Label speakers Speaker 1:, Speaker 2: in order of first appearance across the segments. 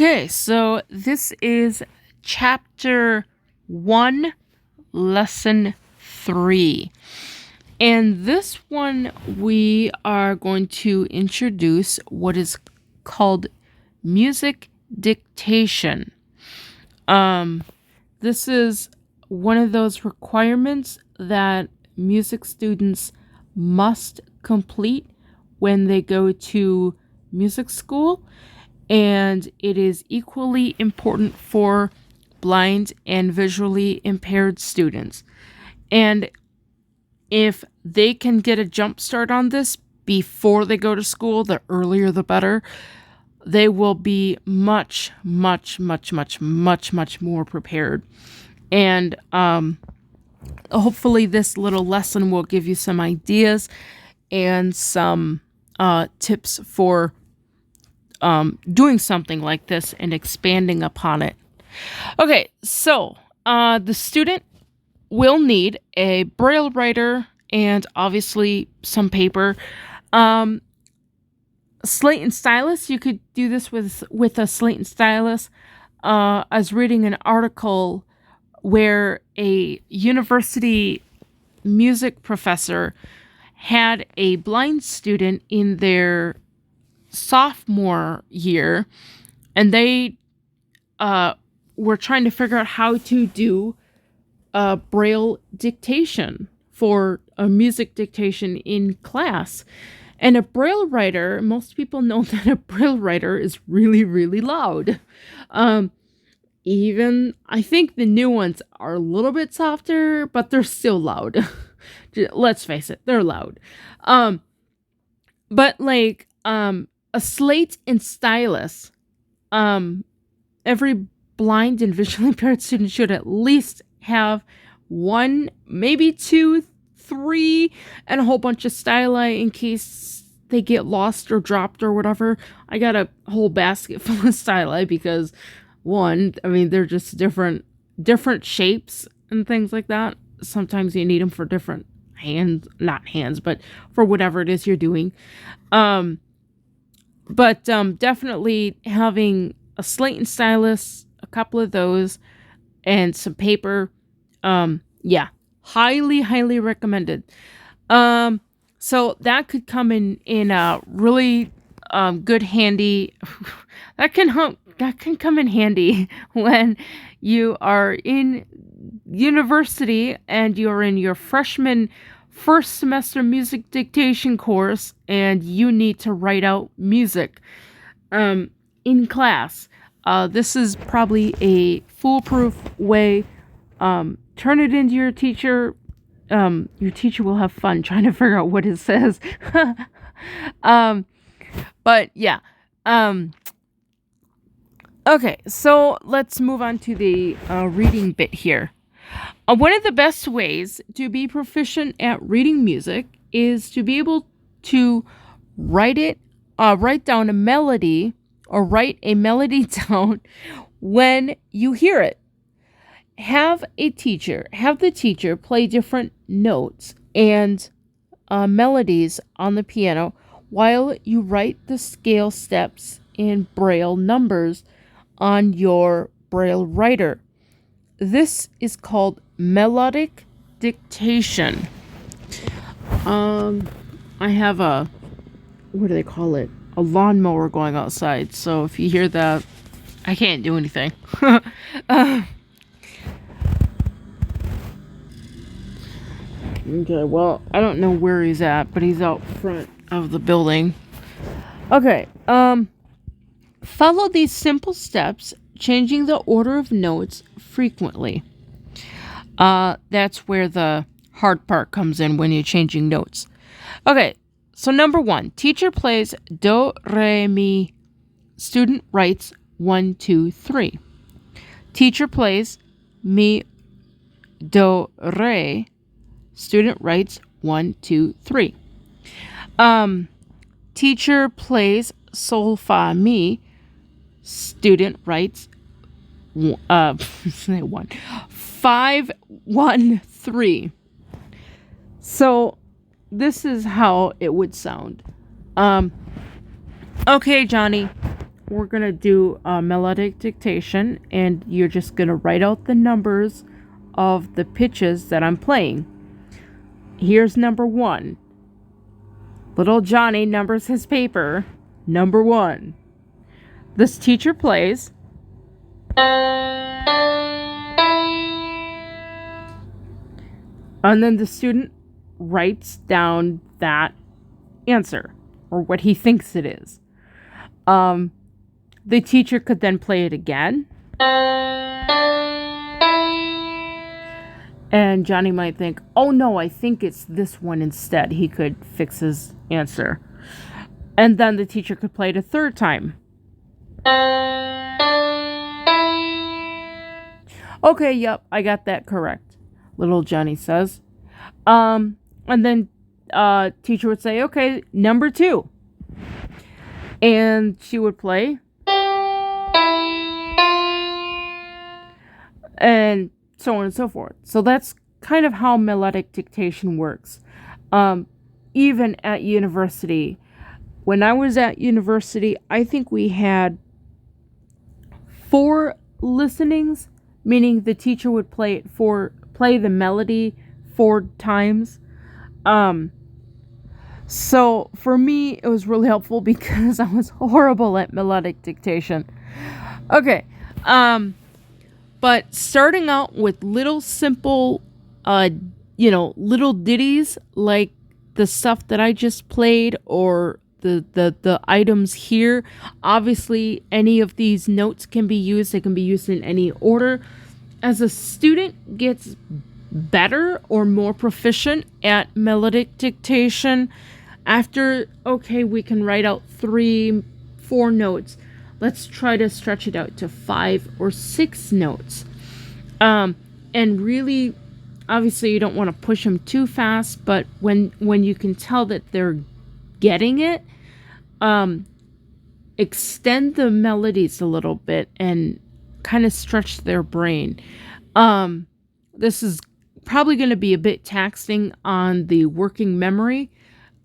Speaker 1: Okay, so this is chapter 1, lesson 3. And this one, we are going to introduce what is called music dictation. This is one of those requirements that music students must complete when they go to music school, and it is equally important for blind and visually impaired students. And if they can get a jump start on this before they go to school, the earlier the better, they will be much more prepared. And hopefully this little lesson will give you some ideas and some tips for doing something like this and expanding upon it. Okay, so the student will need a Braille writer and obviously some paper. Slate and stylus, you could do this with a slate and stylus. I was reading an article where a university music professor had a blind student in their sophomore year, and they were trying to figure out how to do Braille dictation for a music dictation in class. And a Braille writer, most people know that a Braille writer is really loud. Even, I think the new ones are a little bit softer, but they're still loud. Let's face it, they're loud. But like, a slate and stylus, every blind and visually impaired student should at least have 1, maybe 2, 3, and a whole bunch of styli in case they get lost or dropped or whatever. I got a whole basket full of styli because, one, I mean, they're just different shapes and things like that. Sometimes you need them for different not hands, but for whatever it is you're doing. But definitely having a slate and stylus, a couple of those, and some paper. Highly recommended. So that could come in a really good handy. that can come in handy when you are in university and you're in your freshman first semester music dictation course and you need to write out music in class. This is probably a foolproof way. Turn it into your teacher. Your teacher will have fun trying to figure out what it says. But yeah. Okay, so let's move on to the reading bit here. One of the best ways to be proficient at reading music is to be able to write down a melody, or write a melody down when you hear it. Have the teacher play different notes and melodies on the piano while you write the scale steps in Braille numbers on your Braille writer. This is called melodic dictation. I have what do they call it? A lawnmower going outside. So if you hear that, I can't do anything. Okay, well, I don't know where he's at, but he's out front of the building. Okay, follow these simple steps, changing the order of notes frequently. That's where the hard part comes in when you're changing notes. Okay, so number 1, teacher plays do, re, mi. Student writes 1, 2, 3. Teacher plays mi, do, re. Student writes 1, 2, 3. Teacher plays sol, fa, mi. Student writes 1, 5, 1, 3. So this is how it would sound. Okay, Johnny, we're going to do a melodic dictation, and you're just going to write out the numbers of the pitches that I'm playing. Here's number 1. Little Johnny numbers his paper. Number 1. This teacher plays. And then the student writes down that answer, or what he thinks it is. The teacher could then play it again. And Johnny might think, oh no, I think it's this one instead. He could fix his answer. And then the teacher could play it a third time. Okay, yep, I got that correct, little Johnny says. And then teacher would say, okay, number 2. And she would play. And so on and so forth. So that's kind of how melodic dictation works. Even at university. When I was at university, I think we had 4 listenings, meaning the teacher would play the melody 4 times. So for me, it was really helpful because I was horrible at melodic dictation. Okay. But starting out with little simple, little ditties like the stuff that I just played, or the items here. Obviously, any of these notes can be used. They can be used in any order. As a student gets better or more proficient at melodic dictation, after, okay, we can write out 3, 4 notes. Let's try to stretch it out to 5 or 6 notes. And really, obviously, you don't want to push them too fast, but when you can tell that they're getting it, extend the melodies a little bit and kind of stretch their brain. This is probably going to be a bit taxing on the working memory.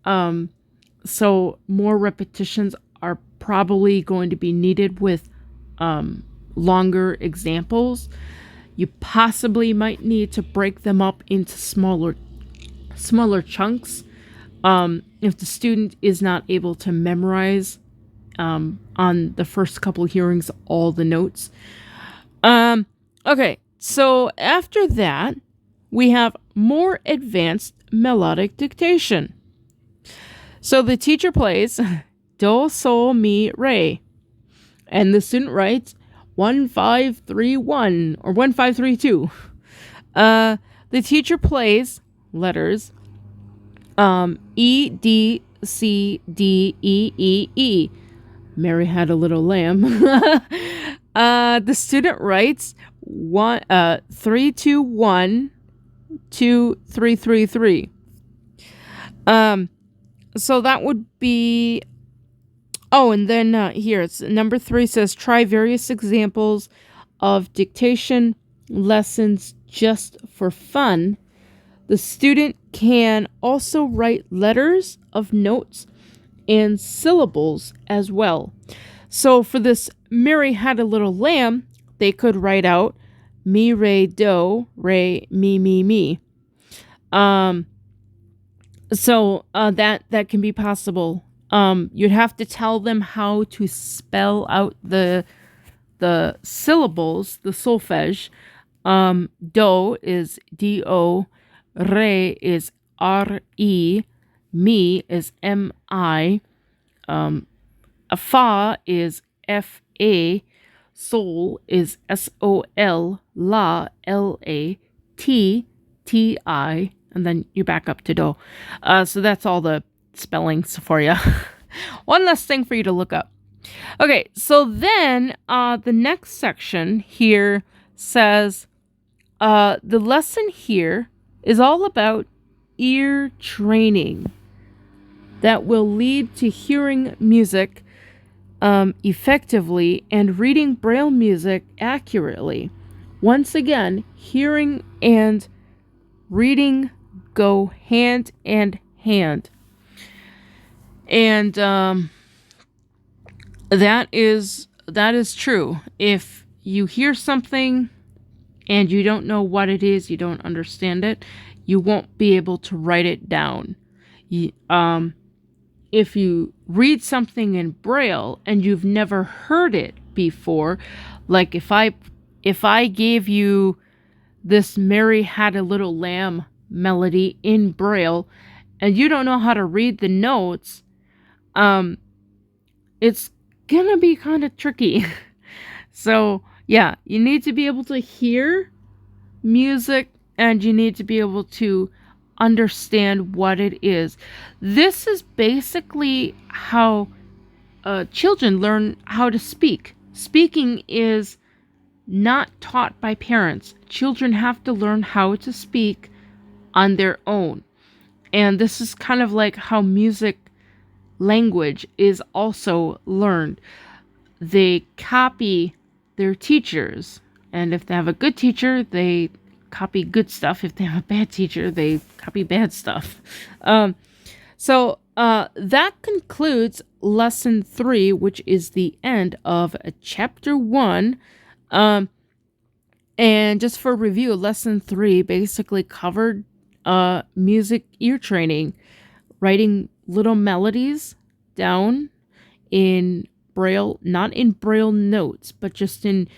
Speaker 1: So more repetitions are probably going to be needed with longer examples. You possibly might need to break them up into smaller chunks if the student is not able to memorize on the first couple hearings all the notes. Okay, so after that, we have more advanced melodic dictation. So the teacher plays do, sol, mi, re. And the student writes 1531 or 1532. The teacher plays letters E, D, C, D, E, E, E. Mary had a little lamb. The student writes 3, 2, 1, 2, 3, 3, 3. So that would be. Oh, and then here it's number 3 says try various examples of dictation lessons just for fun. The student can also write letters of notes and syllables as well. So for this Mary Had a Little Lamb, they could write out mi, re, do, re, mi, mi, mi. So that can be possible. You'd have to tell them how to spell out the syllables, the solfege. Do is D-O, re is R-E, mi is M-I, fa is F-A, sol is S-O-L, la, L-A, T-I, and then you back up to do. So that's all the spellings for you. One last thing for you to look up. Okay, so then the next section here says the lesson here is all about ear training that will lead to hearing music effectively and reading Braille music accurately. Once again, hearing and reading go hand in hand. And That is true. If you hear something and you don't know what it is, you don't understand it, you won't be able to write it down. If you read something in Braille and you've never heard it before, like if I gave you this Mary Had a Little Lamb melody in Braille and you don't know how to read the notes, it's gonna be kind of tricky. So, yeah, you need to be able to hear music and you need to be able to understand what it is. This is basically how children learn how to speak. Speaking is not taught by parents. Children have to learn how to speak on their own. And this is kind of like how music language is also learned. They copy their teachers, and if they have a good teacher, they copy good stuff. If they have a bad teacher, they copy bad stuff. So that concludes lesson 3, which is the end of chapter 1. And just for review, lesson 3 basically covered music ear training, writing little melodies down in Braille, not in Braille notes, but just in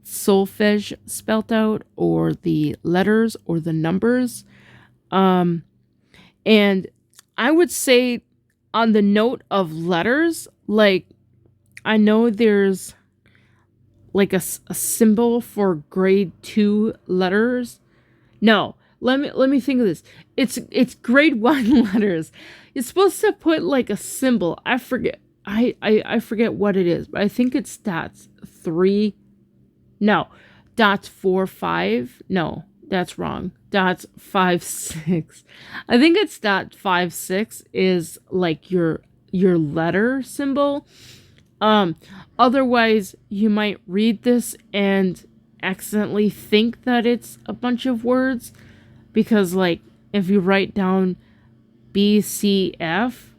Speaker 1: solfege spelt out, or the letters or the numbers. And I would say, on the note of letters, like, I know there's like a symbol for grade 2 letters. No, let me think of this. It's grade 1 letters. It's supposed to put like a symbol. I forget. I forget what it is, but I think it's dots 3. No, dots 4, 5. No, that's wrong. Dots 5, 6. I think it's dot 5, 6 is like your letter symbol. Otherwise, you might read this and accidentally think that it's a bunch of words, because like if you write down BCF,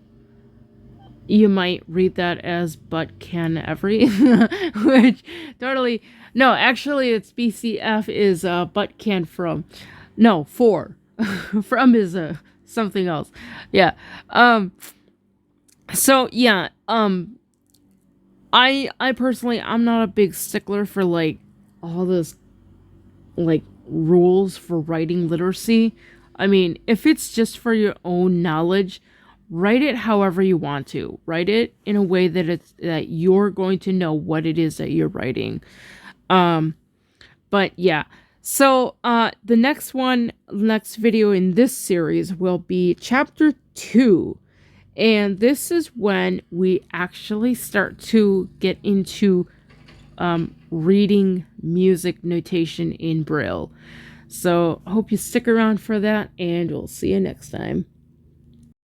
Speaker 1: you might read that as but can every, which totally, no, actually it's BCF is but can from, no, for, from is something else. Yeah. So yeah, I personally, I'm not a big stickler for like all this like rules for writing literacy. I mean, if it's just for your own knowledge, write it however you want to. Write it in a way that you're going to know what it is that you're writing. But yeah. So the next video in this series will be chapter 2. And this is when we actually start to get into reading music notation in Braille. So I hope you stick around for that, and we'll see you next time.